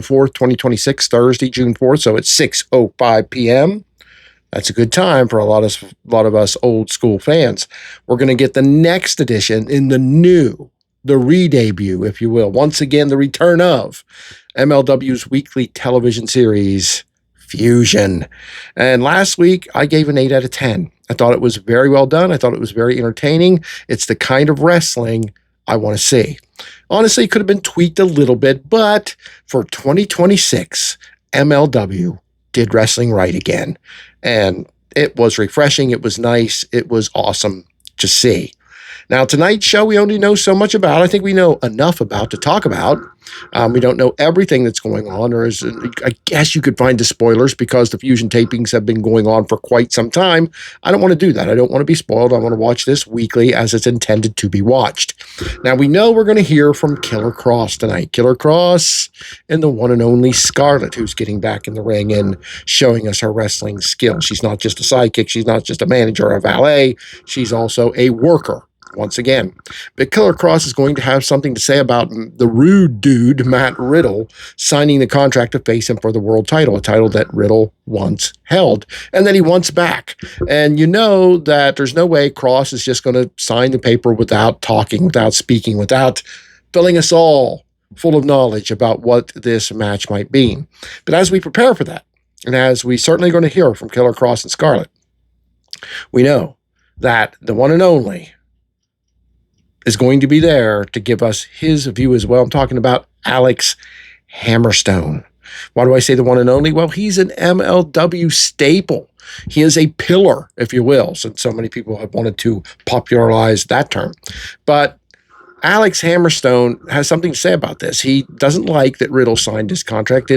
4th, 2026, Thursday, June 4th. So it's 6:05 p.m. That's a good time for a lot of us old school fans. We're going to get the next edition in the re-debut, if you will. Once again, the return of MLW's weekly television series, Fusion. And last week, I gave an 8 out of 10. I thought it was very well done. I thought it was very entertaining. It's the kind of wrestling I want to see. Honestly, it could have been tweaked a little bit, but for 2026, MLW did wrestling right again. And it was refreshing. It was nice. It was awesome to see. Now, tonight's show, we only know so much about. I think we know enough about to talk about. We don't know everything that's going on, or I guess you could find the spoilers because the Fusion tapings have been going on for quite some time. I don't want to do that. I don't want to be spoiled. I want to watch this weekly as it's intended to be watched. Now, we know we're going to hear from Killer Kross tonight. Killer Kross and the one and only Scarlett, who's getting back in the ring and showing us her wrestling skills. She's not just a sidekick. She's not just a manager or a valet. She's also a worker. Once again, but Killer Kross is going to have something to say about the rude dude, Matt Riddle, signing the contract to face him for the world title, a title that Riddle once held, and that he wants back. And you know that there's no way Kross is just going to sign the paper without talking, without speaking, without filling us all full of knowledge about what this match might be. But as we prepare for that, and as we certainly going to hear from Killer Kross and Scarlett, we know that the one and only is going to be there to give us his view as well. I'm talking about Alex Hammerstone. Why do I say the one and only? Well, he's an MLW staple. He is a pillar, if you will, since so many people have wanted to popularize that term. But Alex Hammerstone has something to say about this. He doesn't like that Riddle signed his contract,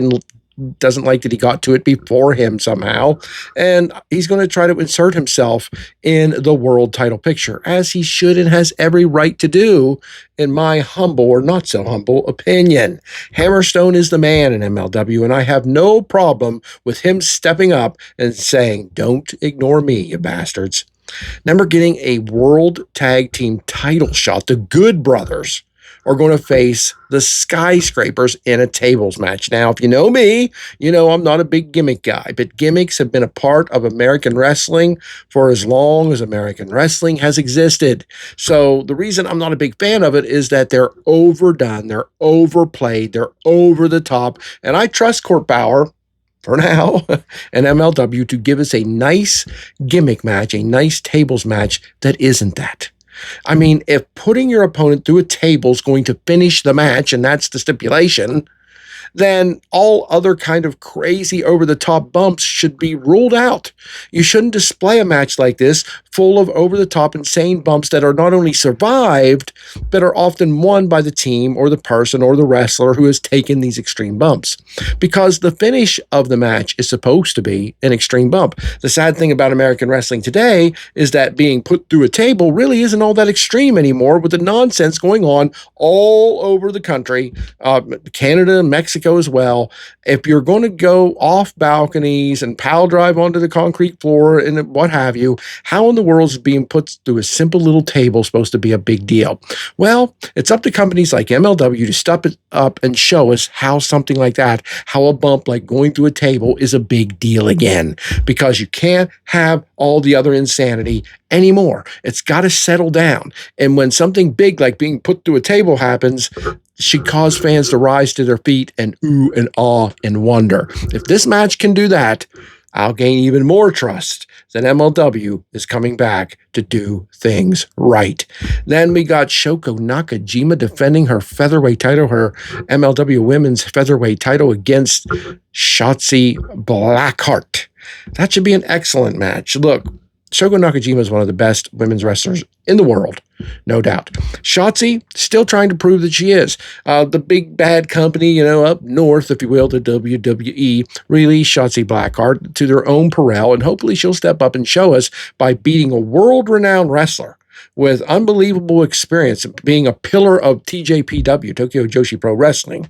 doesn't like that he got to it before him somehow, and he's going to try to insert himself in the world title picture, as he should and has every right to do, in my humble or not so humble opinion. Hammerstone is the man in MLW, and I have no problem with him stepping up and saying, "Don't ignore me, you bastards." Then we're getting a world tag team title shot. The Good Brothers are going to face the Skyscrapers in a tables match. Now, if you know me, you know I'm not a big gimmick guy, but gimmicks have been a part of American wrestling for as long as American wrestling has existed. So the reason I'm not a big fan of it is that they're overdone, they're overplayed, they're over the top, and I trust Court Bauer, for now, and MLW to give us a nice gimmick match, a nice tables match that isn't that. I mean, if putting your opponent through a table is going to finish the match, and that's the stipulation, then all other kind of crazy over-the-top bumps should be ruled out. You shouldn't display a match like this full of over-the-top insane bumps that are not only survived, but are often won by the team or the person or the wrestler who has taken these extreme bumps. Because the finish of the match is supposed to be an extreme bump. The sad thing about American wrestling today is that being put through a table really isn't all that extreme anymore, with the nonsense going on all over the country, Canada, Mexico as well. If you're going to go off balconies and pile drive onto the concrete floor and what have you, how in the world is being put through a simple little table supposed to be a big deal? Well, it's up to companies like MLW to step it up and show us how something like that, how a bump like going through a table is a big deal again, because you can't have all the other insanity anymore. It's got to settle down. And when something big like being put through a table happens, should cause fans to rise to their feet and ooh and awe and wonder. If this match can do that, I'll gain even more trust that MLW is coming back to do things right. Then we got Shoko Nakajima defending her featherweight title, her MLW women's featherweight title, against Shotzi Blackheart. That should be an excellent match. Look, Shoko Nakajima is one of the best women's wrestlers in the world, no doubt. Shotzi, still trying to prove that she is. The big bad company, up north, if you will, the WWE, released Shotzi Blackheart to their own peril, and hopefully she'll step up and show us by beating a world-renowned wrestler with unbelievable experience, being a pillar of TJPW, Tokyo Joshi Pro Wrestling,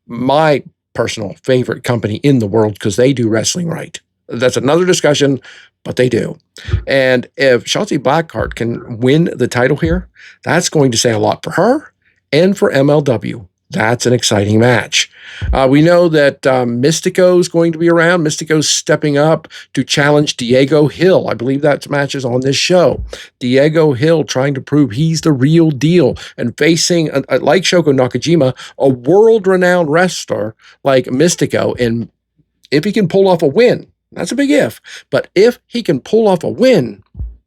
my personal favorite company in the world, because they do wrestling right. That's another discussion, but they do. And if Shotzi Blackheart can win the title here, that's going to say a lot for her and for MLW That's an exciting match. We know that Mystico is going to be around. Mystico's stepping up to challenge Diego Hill. I believe that match is on this show. Diego Hill trying to prove he's the real deal and facing, like Shoko Nakajima, a world-renowned wrestler like Mystico. And if he can pull off a win, that's a big if, but if he can pull off a win,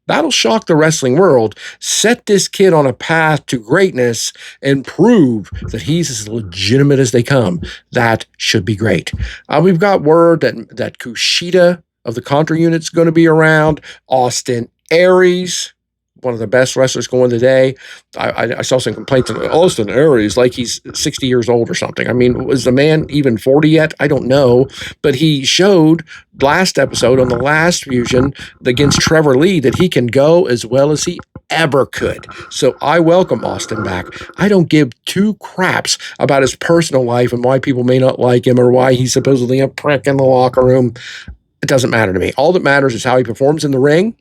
that'll shock the wrestling world, set this kid on a path to greatness, and prove that he's as legitimate as they come. That should be great. We've got word that Kushida of the Contra Unit's going to be around. Austin Aries, one of the best wrestlers going today. I saw some complaints of Austin Aries, like he's 60 years old or something. I mean, was the man even 40 yet? I don't know. But he showed last episode on the last Fusion against Trevor Lee that he can go as well as he ever could. So I welcome Austin back. I don't give two craps about his personal life and why people may not like him or why he's supposedly a prick in the locker room. It doesn't matter to me. All that matters is how he performs in the ring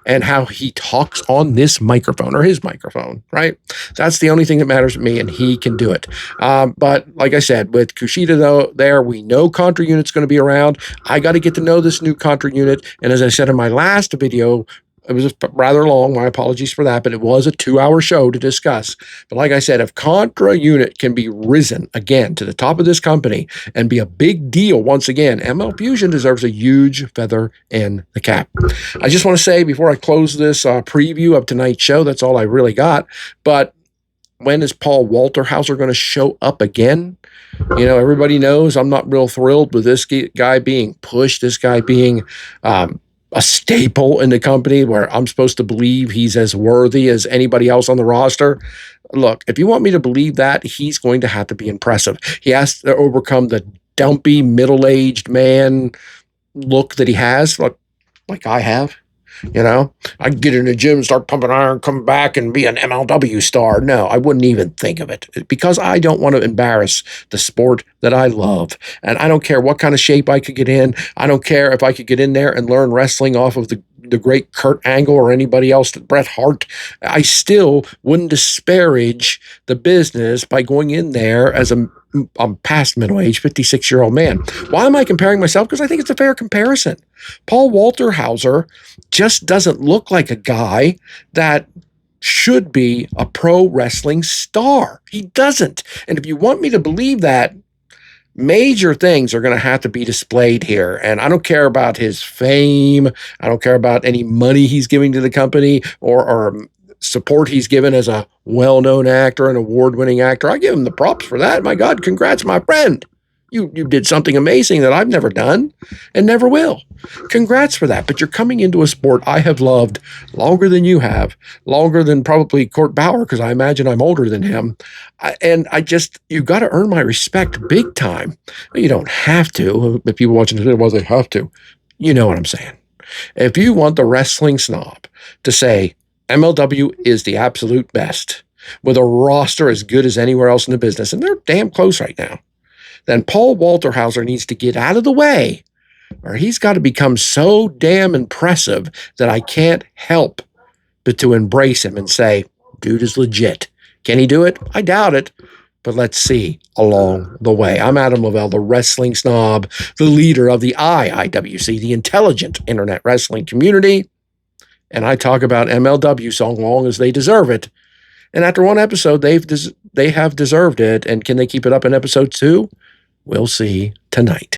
and how he talks on this microphone or his microphone, right? That's the only thing that matters to me, and he can do it. But like I said, with Kushida, though, there, we know Contra Unit's going to be around. I got to get to know this new Contra Unit, and as I said in my last video, it was rather long. My apologies for that, but it was a 2-hour show to discuss. But like I said, if Contra Unit can be risen again to the top of this company and be a big deal once again, ML Fusion deserves a huge feather in the cap. I just want to say before I close this preview of tonight's show, that's all I really got. But when is Paul Walterhauser going to show up again? You know, everybody knows I'm not real thrilled with this guy being pushed, this guy being a staple in the company where I'm supposed to believe he's as worthy as anybody else on the roster. Look, if you want me to believe that, he's going to have to be impressive. He has to overcome the dumpy, middle-aged man look that he has, like I have. You know, I can get in the gym, start pumping iron, come back and be an MLW star. No, I wouldn't even think of it because I don't want to embarrass the sport that I love. And I don't care what kind of shape I could get in. I don't care if I could get in there and learn wrestling off of the great Kurt Angle or anybody else, Bret Hart. I still wouldn't disparage the business by going in there as I'm past middle-aged, 56-year-old man. Why am I comparing myself? Because I think it's a fair comparison. Paul Walterhauser just doesn't look like a guy that should be a pro wrestling star. He doesn't. And if you want me to believe that, major things are going to have to be displayed here. And I don't care about his fame. I don't care about any money he's giving to the company or support he's given as a well-known actor, an award-winning actor. I give him the props for that. My God, congrats, my friend. You did something amazing that I've never done and never will. Congrats for that. But you're coming into a sport I have loved longer than you have, longer than probably Court Bauer, because I imagine I'm older than him. You got to earn my respect big time. You don't have to. If people watching this, well, they have to. You know what I'm saying. If you want the wrestling snob to say MLW is the absolute best with a roster as good as anywhere else in the business, and they're damn close right now, then Paul Walterhauser needs to get out of the way, or he's got to become so damn impressive that I can't help but to embrace him and say, dude is legit. Can he do it? I doubt it, but let's see along the way. I'm Adam Lavelle, the wrestling snob, the leader of the I.I.W.C, the intelligent internet wrestling community, and I talk about MLW so long as they deserve it. And after one episode, they have deserved it, and can they keep it up in episode 2? We'll see tonight.